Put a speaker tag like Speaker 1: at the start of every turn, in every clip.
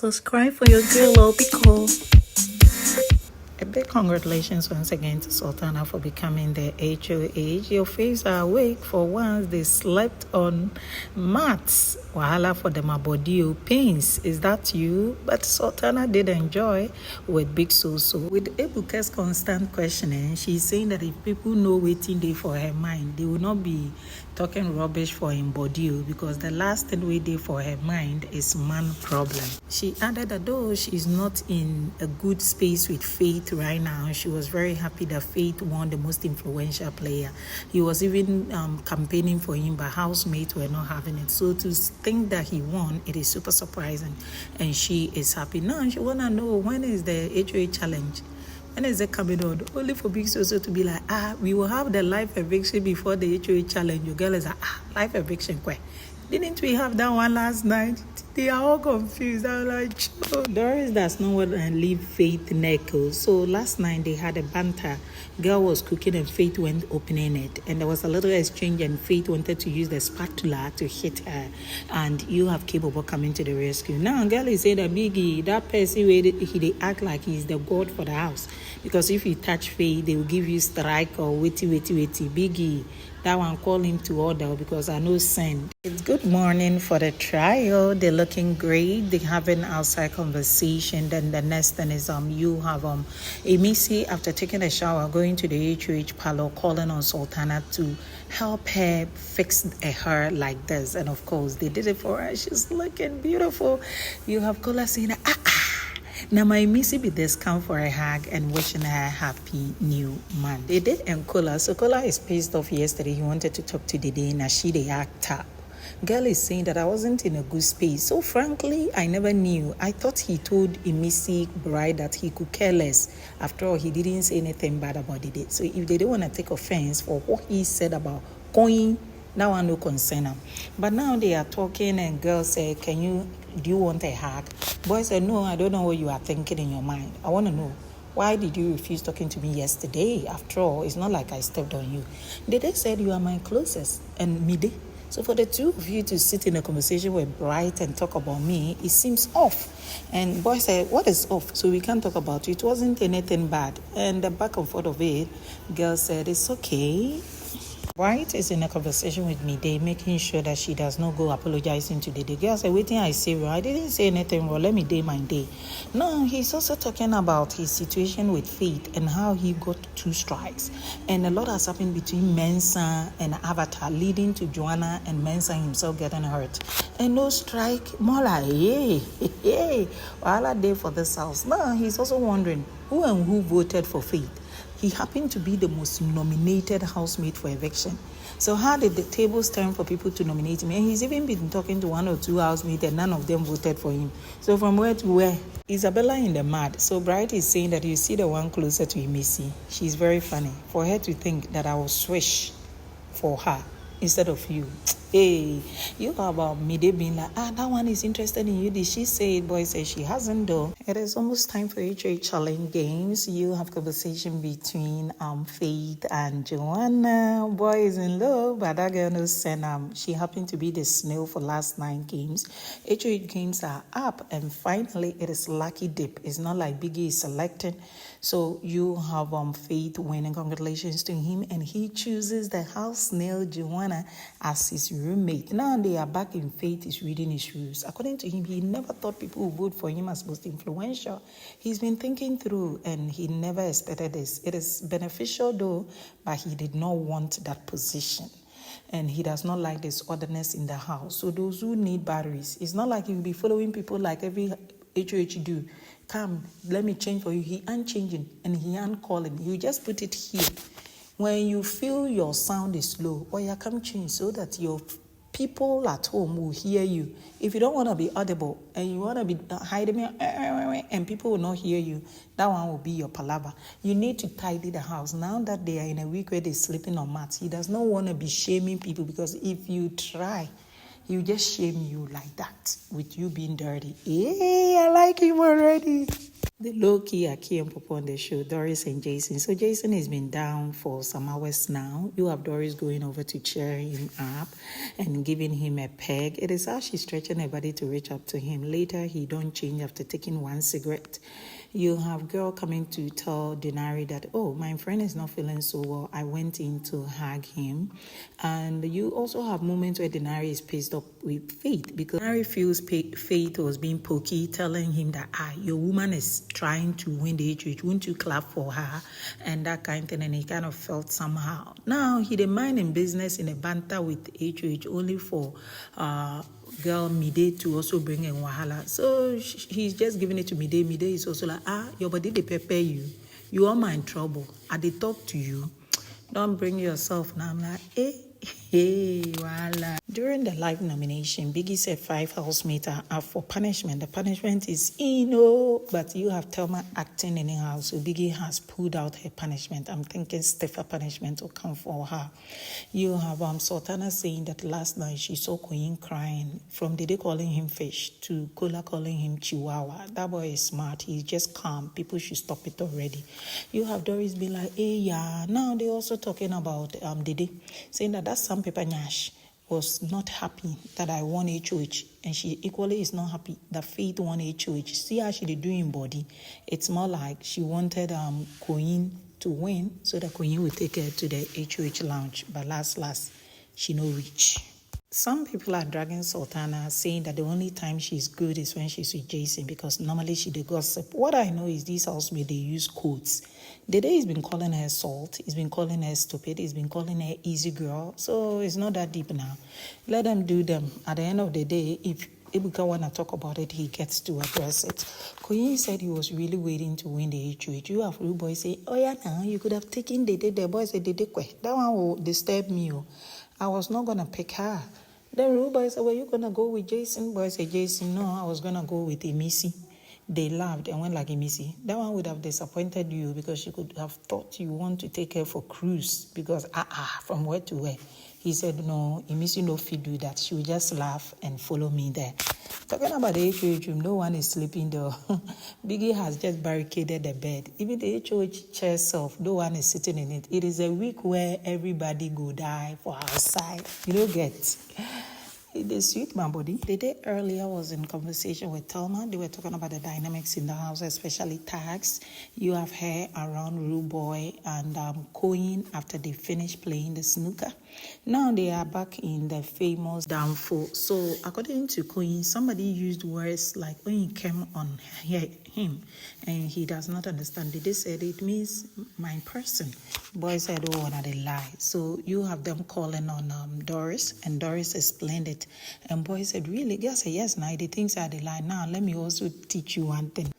Speaker 1: Subscribe for your girl Obico. A big congratulations once again to Sultana for becoming the HOH. Your faves are awake for once. They slept on mats. Wahala for them abodio pains. Is that you? But Sultana did enjoy with Big So. With Ebuka's constant questioning, she's saying that if people know waiting day for her mind, they will not be talking rubbish for him body, because the last thing we did for her mind is man problem. She added that though she's not in a good space with Faith right now, she was very happy that Faith won the most influential player. He was even campaigning for him, but Housemate were not having it. So to think that he won, it is super surprising, and she is happy. Now she wanna know when is the HOA challenge. When is it coming on? Only for Big So to be like, we will have the live eviction before the HOA challenge. Your girl is like, live eviction, didn't we have that one last night? They are all confused. I was like, oh. Doris does not want to leave Faith Neko. So last night they had a banter. Girl was cooking and Faith went opening it. And there was a little exchange and Faith wanted to use the spatula to hit her. And you have Capable coming to the rescue. Now girl is saying that Biggie, that person, they act like he's the god for the house. Because if you touch Faith, they will give you strike or witty. Biggie, that one call him to order because I know send. It's good morning for the trial. They're looking great. They're having outside conversation. Then the next thing is you have Emisi after taking a shower going to the HOH parlor calling on Sultana to help her fix her hair like this. And of course they did it for her. She's looking beautiful. You have Kola saying now my missy be discount for a hug and wishing her happy new month. They did and Kola. So Kola is pissed off yesterday. He wanted to talk to Dede. Now she the act up. Girl is saying that I wasn't in a good space. So frankly, I never knew. I thought he told a missy bride that he could care less. After all, he didn't say anything bad about Dede. So if they don't want to take offense for what he said about going, now I no concern them. But now they are talking and girls say, do you want a hug? Boy said, no, I don't know what you are thinking in your mind. I want to know, why did you refuse talking to me yesterday? After all, it's not like I stepped on you. They said you are my closest and me. So for the two of you to sit in a conversation with Bright and talk about me, it seems off. And boy said, what is off? So we can't talk about it. It wasn't anything bad. And the back and forth of it, girl said, it's okay. White is in a conversation with me. They making sure that she does not go apologizing to the girl. Said, waiting, I say, well, I didn't say anything wrong. Let me day my day. No, he's also talking about his situation with Faith and how he got 2 strikes. And a lot has happened between Mensa and Avatar, leading to Joanna and Mensa himself getting hurt. And no strike, more like, hey, all a day for this house. Now, he's also wondering who and who voted for Faith. He happened to be the most nominated housemate for eviction. So how did the tables turn for people to nominate him? And he's even been talking to 1 or 2 housemates and none of them voted for him. So from where to where? Isabella in the mad. So Bright is saying that you see the one closer to Emisi. She's very funny. For her to think that I will switch for her instead of you. Hey, you know about Mide being like, that one is interested in you. Did she say it? Boy says she hasn't though. It is almost time for HOA challenge games. You have conversation between Faith and Joanna. Boy is in love, but that girl knows send she happened to be the snail for last 9 games. HOA games are up, and finally it is lucky dip. It's not like Biggie is selected. So you have Faith winning. Congratulations to him, and he chooses the house snail Joanna as his roommate. Now they are back in Faith is reading his rules. According to him, he never thought people would vote for him as most influential. He's been thinking through and he never expected this. It is beneficial though, but he did not want that position. And he does not like this otherness in the house. So those who need batteries, it's not like he will be following people like every HOH do. Come, let me change for you. He ain't changing and he ain't calling. You just put it here. When you feel your sound is low, or you come change so that your people at home will hear you. If you don't want to be audible and you want to be hiding and people will not hear you, that one will be your palaver. You need to tidy the house. Now that they are in a week where they're sleeping on mats, he does not want to be shaming people, because if you try, he'll just shame you like that with you being dirty. Hey, I like him already. the low-key Aki and Popo on the show, Doris and Jason. So Jason has been down for some hours now. You have Doris going over to cheer him up and giving him a peg. It is how she's stretching her body to reach up to him. Later, he don't change after taking one cigarette. You have girl coming to tell Denari that, oh, my friend is not feeling so well. I went in to hug him. And you also have moments where Denari is pissed up with Faith because Denari feels Faith was being pokey, telling him that, your woman is trying to win the HOH. Won't you clap for her? And that kind of thing. And he kind of felt somehow. Now, he didn't mind in business in a banter with HOH only for girl Mide to also bring in wahala. So he's just giving it to Mide. Mide is also like, your body they prepare you. You are my in trouble. I they talk to you. Don't bring yourself. Now I'm like, hey, voila. During the live nomination, Biggie said 5 housemates are up for punishment. The punishment is but you have Thelma acting anyhow, so Biggie has pulled out her punishment. I'm thinking stiffer punishment will come for her. You have Sultana saying that last night she saw Queen crying from Dede calling him fish to Kola calling him Chihuahua. That boy is smart. He's just calm. People should stop it already. You have Doris be like, yeah. Now they also talking about Dede, saying that some paper Nash was not happy that I won HOH, and she equally is not happy that Faith won HOH. See how she did doing body. It's more like she wanted Queen to win so that Queen would take her to the HOH lounge, but last she no reach. Some people are dragging Sultana, saying that the only time she's good is when she's with Jason because normally she dey gossip. What I know is these housemates, they use quotes. Dede has been calling her salt, he's been calling her stupid, he's been calling her easy girl, so it's not that deep now. Let them do them. At the end of the day, if Ibuka want to talk about it, he gets to address it. Koyin said he was really waiting to win the HOH. You have rude boys say, oh yeah, now you could have taken Dede. The boy said, Dede, that one will disturb me. I was not going to pick her. Then rude boy said, were you going to go with Jason? Boy said, Jason, no, I was going to go with Emisi. They laughed and went like Emisi. That one would have disappointed you because she could have thought you want to take her for cruise because, from where to where? He said, no, Emisi no fit do that. She would just laugh and follow me there. Talking about the HOH room, no one is sleeping there. Biggie has just barricaded the bed. Even the HOH chair itself, no one is sitting in it. It is a week where everybody go die for outside. You don't get. It is sweet, my body. The day earlier was in conversation with Thelma. They were talking about the dynamics in the house, especially tags. You have her around Rude Boy and Coin after they finished playing the snooker. Now they are back in the famous downfall. So according to Coin, somebody used words like when he came on him and he does not understand. They said it means my person. Boy said, oh, not a lie. So you have them calling on Doris, and Doris explained it. And boy said, really? Girl said, yes, now the things are the lie. Now let me also teach you one thing.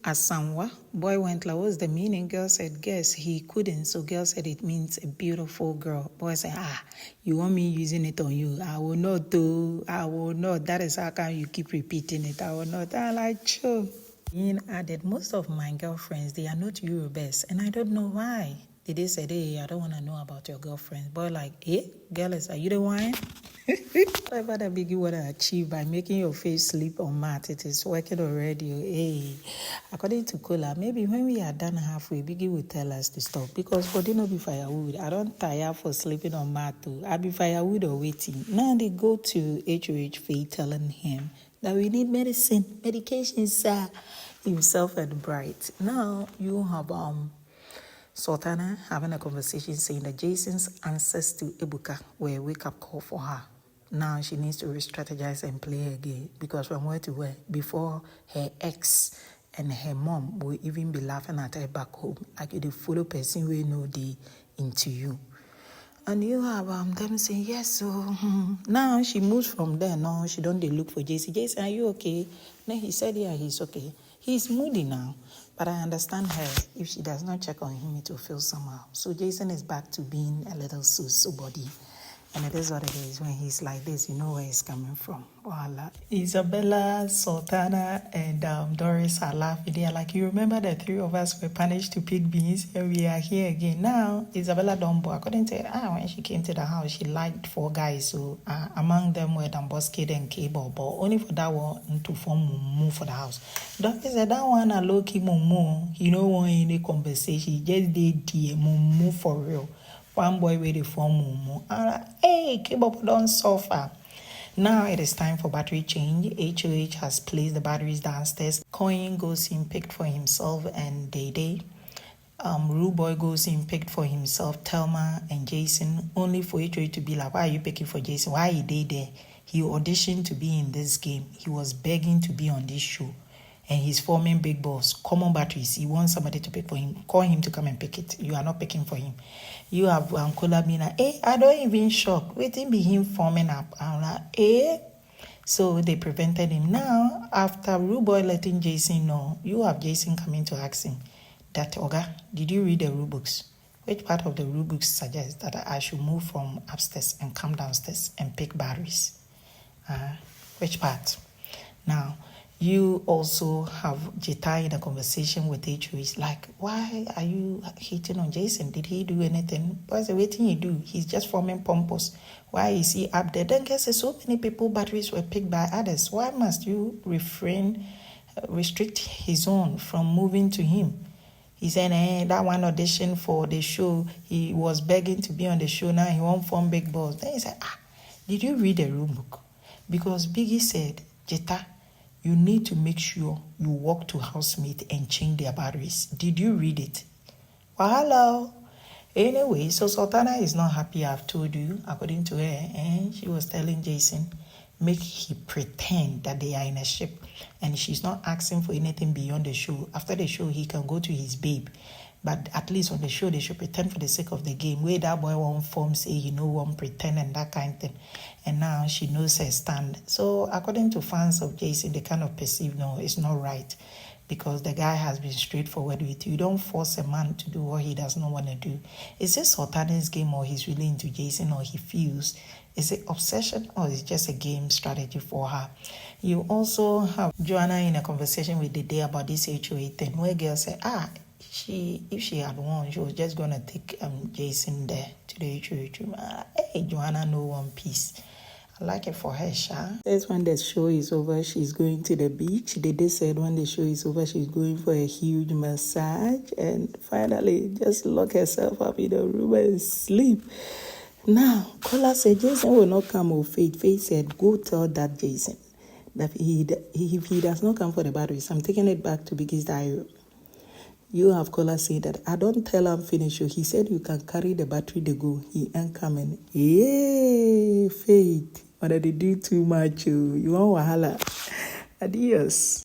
Speaker 1: Asanwa. Boy went like, what's the meaning? Girl said, guess he couldn't. So girl said it means a beautiful girl. Boy said, you want me using it on you? I will not do. I will not. That is how come you keep repeating it. I will not. I like, sure. Ian added, most of my girlfriends, they are not Eurobest, and I don't know why. They said, hey, I don't want to know about your girlfriend. Boy, like, girl, are you the one? Whatever that Biggie want to achieve by making your face sleep on mat, it is working already. Hey, according to Kola, maybe when we are done halfway, Biggie will tell us to stop because body no be firewood. I don't tire for sleeping on mat too. I be firewood or waiting. Now they go to HOH Faye telling him that we need medication, sir. Himself and Bright. Now you have Sultana having a conversation saying that Jason's answers to Ebuka were a wake-up call for her. Now she needs to re-strategize and play again because from where to where, before her ex and her mom will even be laughing at her back home, like you the follow person we know they into you. And you have them saying, yes, so now she moves from there. No, she don't look for Jason. Jason, are you okay? Then he said, yeah, he's okay. He's moody now, but I understand her. If she does not check on him, it will feel somehow. So Jason is back to being a little so body. And it is what it is. When he's like this, you know where he's coming from. Voila. Isabella, Sultana, and Doris are laughing. They are like, you remember the three of us were punished to pick beans, and we are here again. Now, Isabella Dombo, according to her, when she came to the house, she liked 4 guys. So among them were Damboskid and Cable, but only for that one to form Mumu for the house. Doris said, that one a low-key Mumu. He no want any conversation. He just did the Mumu for real. One boy with the form Mumu. Hey, Kibop don't suffer. Now it is time for battery change. HOH has placed the batteries downstairs. Coin goes in picked for himself and Day. Rude Boy goes in picked for himself, Thelma and Jason. Only for HOH to be like, why are you picking for Jason? Why are they there? He auditioned to be in this game. He was begging to be on this show. And he's forming big balls, common batteries. He wants somebody to pick for him. Call him to come and pick it. You are not picking for him. You have Kola Bina. I don't even shock. Waiting be him forming up. I'm like, So they prevented him. Now, after Rude Boy letting Jason know, you have Jason coming to ask him that, Oga, did you read the rule books? Which part of the rule books suggests that I should move from upstairs and come downstairs and pick batteries? Which part? Now, you also have Jita in a conversation with HOH, like, why are you hating on Jason? Did he do anything? What's the waiting he do? He's just forming pompous. Why is he up there? Then guess so many people batteries were picked by others. Why must you restrict his own from moving to him? He said, that one audition for the show, he was begging to be on the show, now he won't form big balls. Then he said, did you read the rule book? Because Biggie said, Jita, you need to make sure you walk to Housemate and change their batteries. Did you read it? Well, hello. Anyway, so Sultana is not happy, I've told you, according to her. And she was telling Jason, make he pretend that they are in a ship. And she's not asking for anything beyond the show. After the show, he can go to his babe. But at least on the show, they should pretend for the sake of the game. Where that boy won't form, say he won't pretend and that kind of thing. And now she knows her stand. So according to fans of Jason, they kind of perceive, no, it's not right. Because the guy has been straightforward with you. You don't force a man to do what he does not want to do. Is this Sultana's game, or he's really into Jason, or he feels? Is it obsession, or is it just a game strategy for her? You also have Joanna in a conversation with Dede about this HOA thing, where girls say, if she had won, she was just going to take Jason there to the HOA. Hey, Joanna, no one piece. I like it for her, Sha. Says when the show is over, she's going to the beach. Dede said when the show is over, she's going for a huge massage. And finally, just lock herself up in the room and sleep. Now, Kola said Jason will not come with Faith. Faith said, go tell that Jason that if he does not come for the batteries, I'm taking it back to Biggie's diary. You have Kola say that I don't tell him finish you. He said you can carry the battery to go. He ain't coming. Yay, Faith. But I did do too much. You want wahala. Adios.